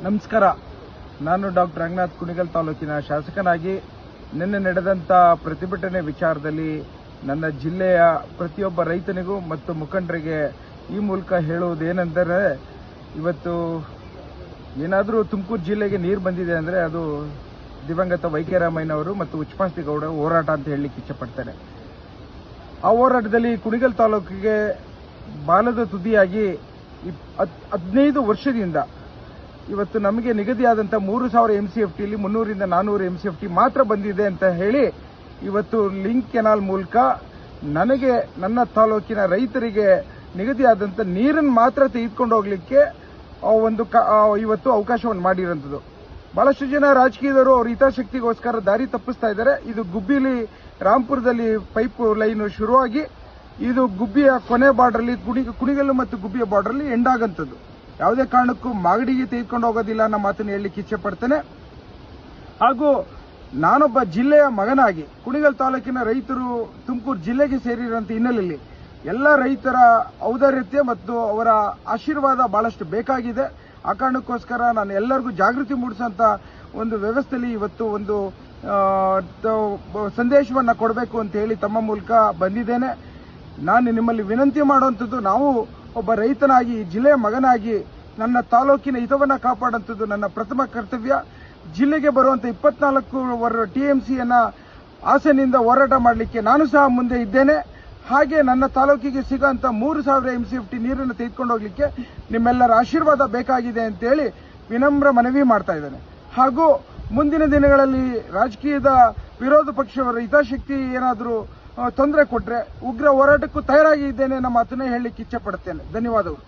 ನಮಸ್ಕಾರ. ನಾನು ಡಾಕ್ಟರ್ ರಂಗನಾಥ್ ಕುಣಿಗಲ್ ತಾಲೂಕಿನ ಶಾಸಕನಾಗಿ ನಿನ್ನೆ ನಡೆದಂತ ಪ್ರತಿಭಟನೆ ವಿಚಾರದಲ್ಲಿ ನನ್ನ ಜಿಲ್ಲೆಯ ಪ್ರತಿಯೊಬ್ಬ ರೈತನಿಗೂ ಮತ್ತು ಮುಖಂಡರಿಗೆ ಈ ಮೂಲಕ ಹೇಳುವುದೇನೆಂದರೆ, ಇವತ್ತು ಏನಾದರೂ ತುಮಕೂರು ಜಿಲ್ಲೆಗೆ ನೀರು ಬಂದಿದೆ ಅಂದರೆ ಅದು ದಿವಂಗತ ವೈಕೆರಾಮಯ್ಯನವರು ಮತ್ತು ಉಚ್ಚಪಾಸ್ತಿಗೌಡ ಹೋರಾಟ ಅಂತ ಹೇಳಲಿಕ್ಕೆ ಇಚ್ಛಪಡ್ತೇನೆ. ಆ ಹೋರಾಟದಲ್ಲಿ ಕುಣಿಗಲ್ ತಾಲೂಕಿಗೆ ಬಾಲದ ತುದಿಯಾಗಿ 15 ವರ್ಷದಿಂದ ಇವತ್ತು ನಮಗೆ ನಿಗದಿಯಾದಂಥ 3000 MCFTಯಲ್ಲಿ 300ರಿಂದ 400 MCFT ಮಾತ್ರ ಬಂದಿದೆ ಅಂತ ಹೇಳಿ ಇವತ್ತು ಲಿಂಕ್ ಕೆನಾಲ್ ಮೂಲಕ ನನಗೆ ನನ್ನ ತಾಲೂಕಿನ ರೈತರಿಗೆ ನಿಗದಿಯಾದಂಥ ನೀರನ್ನು ಮಾತ್ರ ತೆಗೆದುಕೊಂಡು ಹೋಗ್ಲಿಕ್ಕೆ ಇವತ್ತು ಅವಕಾಶವನ್ನು ಮಾಡಿರೋಂಥದ್ದು. ಬಹಳಷ್ಟು ಜನ ರಾಜಕೀಯದವರು ಅವ್ರ ಹಿತಾಸಕ್ತಿಗೋಸ್ಕರ ದಾರಿ ತಪ್ಪಿಸ್ತಾ ಇದ್ದಾರೆ. ಇದು ಗುಬ್ಬಿಲಿ ರಾಂಪುರದಲ್ಲಿ ಪೈಪ್ ಲೈನ್ ಶುರುವಾಗಿ ಇದು ಗುಬ್ಬಿಯ ಕೊನೆ ಬಾರ್ಡರ್ಲಿ ಕುಣಿಗಲ್ಲು ಮತ್ತು ಗುಬ್ಬಿಯ ಬಾರ್ಡರ್ಲಿ ಎಂಡ್ ಆಗಂತದ್ದು. ಯಾವುದೇ ಕಾರಣಕ್ಕೂ ಮಾಗಡಿಗೆ ತೆಗೆದುಕೊಂಡು ಹೋಗೋದಿಲ್ಲ ಅನ್ನೋ ಮಾತನ್ನು ಹೇಳಲಿಕ್ಕೆ ಇಚ್ಛೆ ಪಡ್ತೇನೆ. ಹಾಗೂ ನಾನೊಬ್ಬ ಜಿಲ್ಲೆಯ ಮಗನಾಗಿ ಕುಣಿಗಲ್ ತಾಲೂಕಿನ ರೈತರು ತುಮಕೂರು ಜಿಲ್ಲೆಗೆ ಸೇರಿರುವಂತ ಹಿನ್ನೆಲೆಯಲ್ಲಿ ಎಲ್ಲ ರೈತರ ಔದಾರ್ಯತೆ ಮತ್ತು ಅವರ ಆಶೀರ್ವಾದ ಬಹಳಷ್ಟು ಬೇಕಾಗಿದೆ. ಆ ಕಾರಣಕ್ಕೋಸ್ಕರ ನಾನು ಎಲ್ಲರಿಗೂ ಜಾಗೃತಿ ಮೂಡಿಸುವಂತ ಒಂದು ವ್ಯವಸ್ಥೆಯಲ್ಲಿ ಇವತ್ತು ಒಂದು ಸಂದೇಶವನ್ನ ಕೊಡಬೇಕು ಅಂತ ಹೇಳಿ ತಮ್ಮ ಮೂಲಕ ಬಂದಿದ್ದೇನೆ. ನಾನು ನಿಮ್ಮಲ್ಲಿ ವಿನಂತಿ ಮಾಡುವಂಥದ್ದು, ನಾವು ಒಬ್ಬ ರೈತನಾಗಿ ಜಿಲ್ಲೆಯ ಮಗನಾಗಿ ನನ್ನ ತಾಲೂಕಿನ ಹಿತವನ್ನ ಕಾಪಾಡುವಂಥದ್ದು ನನ್ನ ಪ್ರಥಮ ಕರ್ತವ್ಯ. ಜಿಲ್ಲೆಗೆ ಬರುವಂತ 24 TMCಯನ್ನ ಹಾಸನಿಂದ ಹೋರಾಟ ಮಾಡಲಿಕ್ಕೆ ನಾನು ಸಹ ಮುಂದೆ ಇದ್ದೇನೆ. ಹಾಗೆ ನನ್ನ ತಾಲೂಕಿಗೆ ಸಿಗುವಂತ 3000 MCFT ನೀರನ್ನು ತೆಗೆದುಕೊಂಡು ಹೋಗ್ಲಿಕ್ಕೆ ನಿಮ್ಮೆಲ್ಲರ ಆಶೀರ್ವಾದ ಬೇಕಾಗಿದೆ ಅಂತ ಹೇಳಿ ವಿನಮ್ರ ಮನವಿ ಮಾಡ್ತಾ ಇದ್ದೇನೆ. ಹಾಗೂ ಮುಂದಿನ ದಿನಗಳಲ್ಲಿ ರಾಜಕೀಯದ ವಿರೋಧ ಪಕ್ಷವರ ಹಿತಾಸಕ್ತಿ ಏನಾದರೂ ತೊಂದರೆ ಕೊಟ್ರೆ ಉಗ್ರ ಹೋರಾಟಕ್ಕೂ ತಯಾರಾಗಿ ಇದ್ದೇನೆ ಅನ್ನೋ ಮಾತನ್ನೇ ಹೇಳಲಿಕ್ಕೆ ಇಚ್ಛೆ ಪಡುತ್ತೇನೆ. ಧನ್ಯವಾದಗಳು.